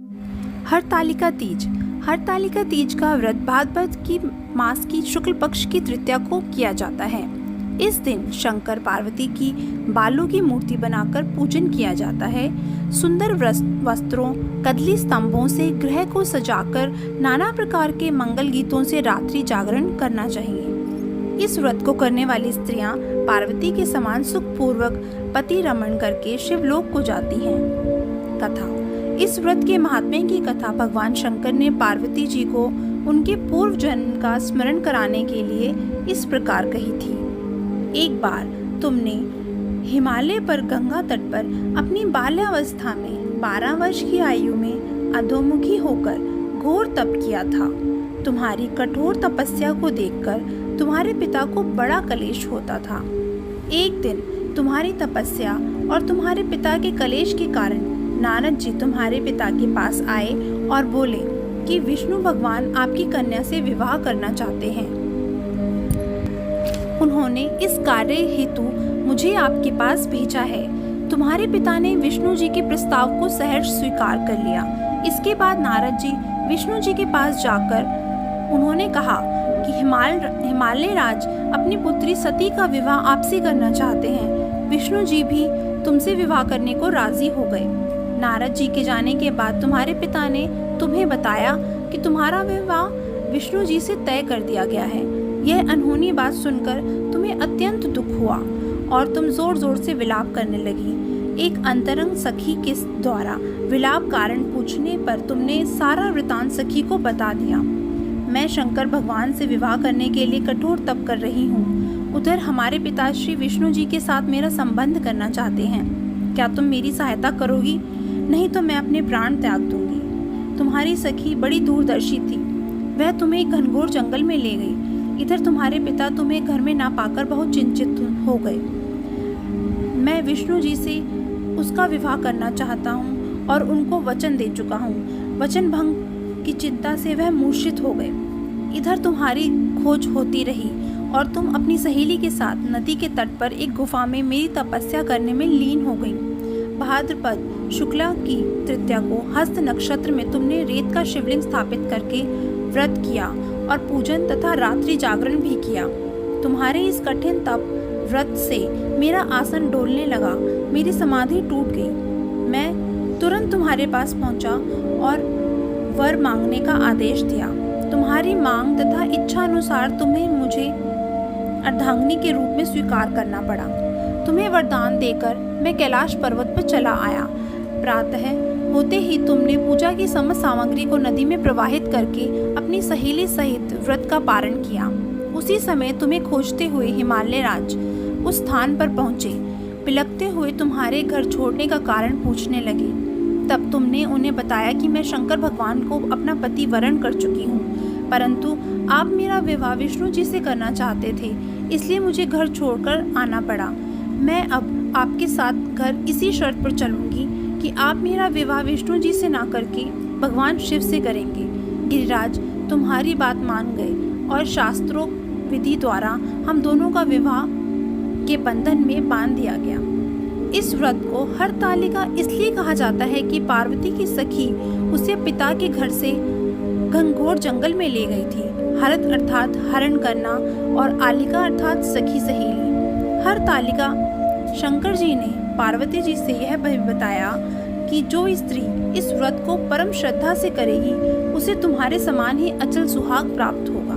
हरतालिका तीज। हरतालिका तीज का व्रत भाद्रपद की मास की शुक्ल पक्ष की तृतीया को किया जाता है। इस दिन शंकर पार्वती की बालों की मूर्ति बनाकर पूजन किया जाता है। सुंदर वस्त्रों, कदली स्तंभों से गृह को सजाकर नाना प्रकार के मंगल गीतों से रात्रि जागरण करना चाहिए। इस व्रत को करने वाली स्त्रियां पार्वती के समान सुखपूर्वक पति रमण करके शिवलोक को जाती हैं। कथा। इस व्रत के महात्म्य की कथा भगवान शंकर ने पार्वती जी को उनके पूर्व जन्म का स्मरण कराने के लिए इस प्रकार कही थी। एक बार तुमने हिमालय पर गंगा तट पर अपनी बाल्यावस्था में 12 वर्ष की आयु में अधोमुखी होकर घोर तप किया था। तुम्हारी कठोर तपस्या को देखकर तुम्हारे पिता को बड़ा कलेश होता था। एक दिन तुम्हारी तपस्या और तुम्हारे पिता के कलेश के कारण नारद जी तुम्हारे पिता के पास आए और बोले कि विष्णु भगवान आपकी कन्या से विवाह करना चाहते हैं। उन्होंने इस कार्य हेतु मुझे आपके पास भेजा है। तुम्हारे पिता ने विष्णु जी के प्रस्ताव को सहर्ष स्वीकार कर लिया। इसके बाद नारद जी विष्णु जी के पास जाकर उन्होंने कहा कि हिमालय राज अपनी पुत्री सती का विवाह आपसे करना चाहते हैं। विष्णु जी भी तुमसे विवाह करने को राजी हो गए। नारद जी के जाने के बाद तुम्हारे पिता ने तुम्हें बताया कि तुम्हारा विवाह विष्णु जी से तय कर दिया गया है। यह अनहोनी बात सुनकर तुम्हें अत्यंत दुख हुआ और तुम जोर जोर से विलाप करने लगी। एक अंतरंग सखी के द्वारा विलाप कारण पूछने पर तुमने सारा वृतांत सखी को बता दिया। मैं शंकर भगवान से विवाह करने के लिए कठोर तप कर रही हूँ। उधर हमारे पिताश्री विष्णु जी के साथ मेरा संबंध करना चाहते हैं। क्या तुम मेरी सहायता करोगी? नहीं तो मैं अपने प्राण त्याग दूंगी। तुम्हारी सखी बड़ी दूरदर्शी थी। वह तुम्हें एक घनघोर जंगल में ले गई। इधर तुम्हारे पिता तुम्हें घर में ना पाकर बहुत चिंतित हो गए। मैं विष्णु जी से उसका विवाह करना चाहता हूँ और उनको वचन दे चुका हूँ। वचन भंग की चिंता से वह मूर्छित हो गए। इधर तुम्हारी खोज होती रही और तुम अपनी सहेली के साथ नदी के तट पर एक गुफा में मेरी तपस्या करने में लीन हो गई। भाद्रपद शुक्ला की तृतीया को हस्त नक्षत्र में तुमने रेत का शिवलिंग स्थापित करके व्रत किया और पूजन तथा रात्रि जागरण भी किया। तुम्हारे इस कठिन तप व्रत से मेरा आसन डोलने लगा, मेरी समाधि टूट गई। मैं तुरंत तुम्हारे पास पहुंचा और वर मांगने का आदेश दिया। तुम्हारी मांग तथा इच्छा अनुसार तुम्हें मुझे अर्धांगिनी के रूप में स्वीकार करना पड़ा। तुम्हें वरदान देकर मैं कैलाश पर्वत पर चला आया। प्रातः होते ही तुमने पूजा की समस्त सामग्री को नदी में प्रवाहित करके अपनी सहेली सहित व्रत का पारण किया। उसी समय तुम्हें खोजते हुए हिमालय राज उस स्थान पर पहुंचे। पिलकते हुए तुम्हारे घर छोड़ने का कारण पूछने लगे। तब तुमने उन्हें बताया कि मैं शंकर भगवान को अपना पति वरण कर चुकी हूँ, परंतु आप मेरा विवाह विष्णु जी से करना चाहते थे, इसलिए मुझे घर छोड़कर आना पड़ा। मैं अब आपके साथ घर इसी शर्त पर चलूंगी कि आप मेरा विवाह विष्णु जी से ना करके भगवान शिव से करेंगे। गिरिराज तुम्हारी बात मान गए और शास्त्रोक्त विधि द्वारा हम दोनों का विवाह के बंधन में बांध दिया गया। इस व्रत को हरतालिका इसलिए कहा जाता है कि पार्वती की सखी उसे पिता के घर से घनघोर जंगल में ले गई थी। हरत अर्थात हरण करना और आलिका अर्थात सखी सहेली। हरतालिका शंकर जी ने पार्वती जी से यह भी बताया कि जो स्त्री इस व्रत को परम श्रद्धा से करेगी उसे तुम्हारे समान ही अचल सुहाग प्राप्त होगा।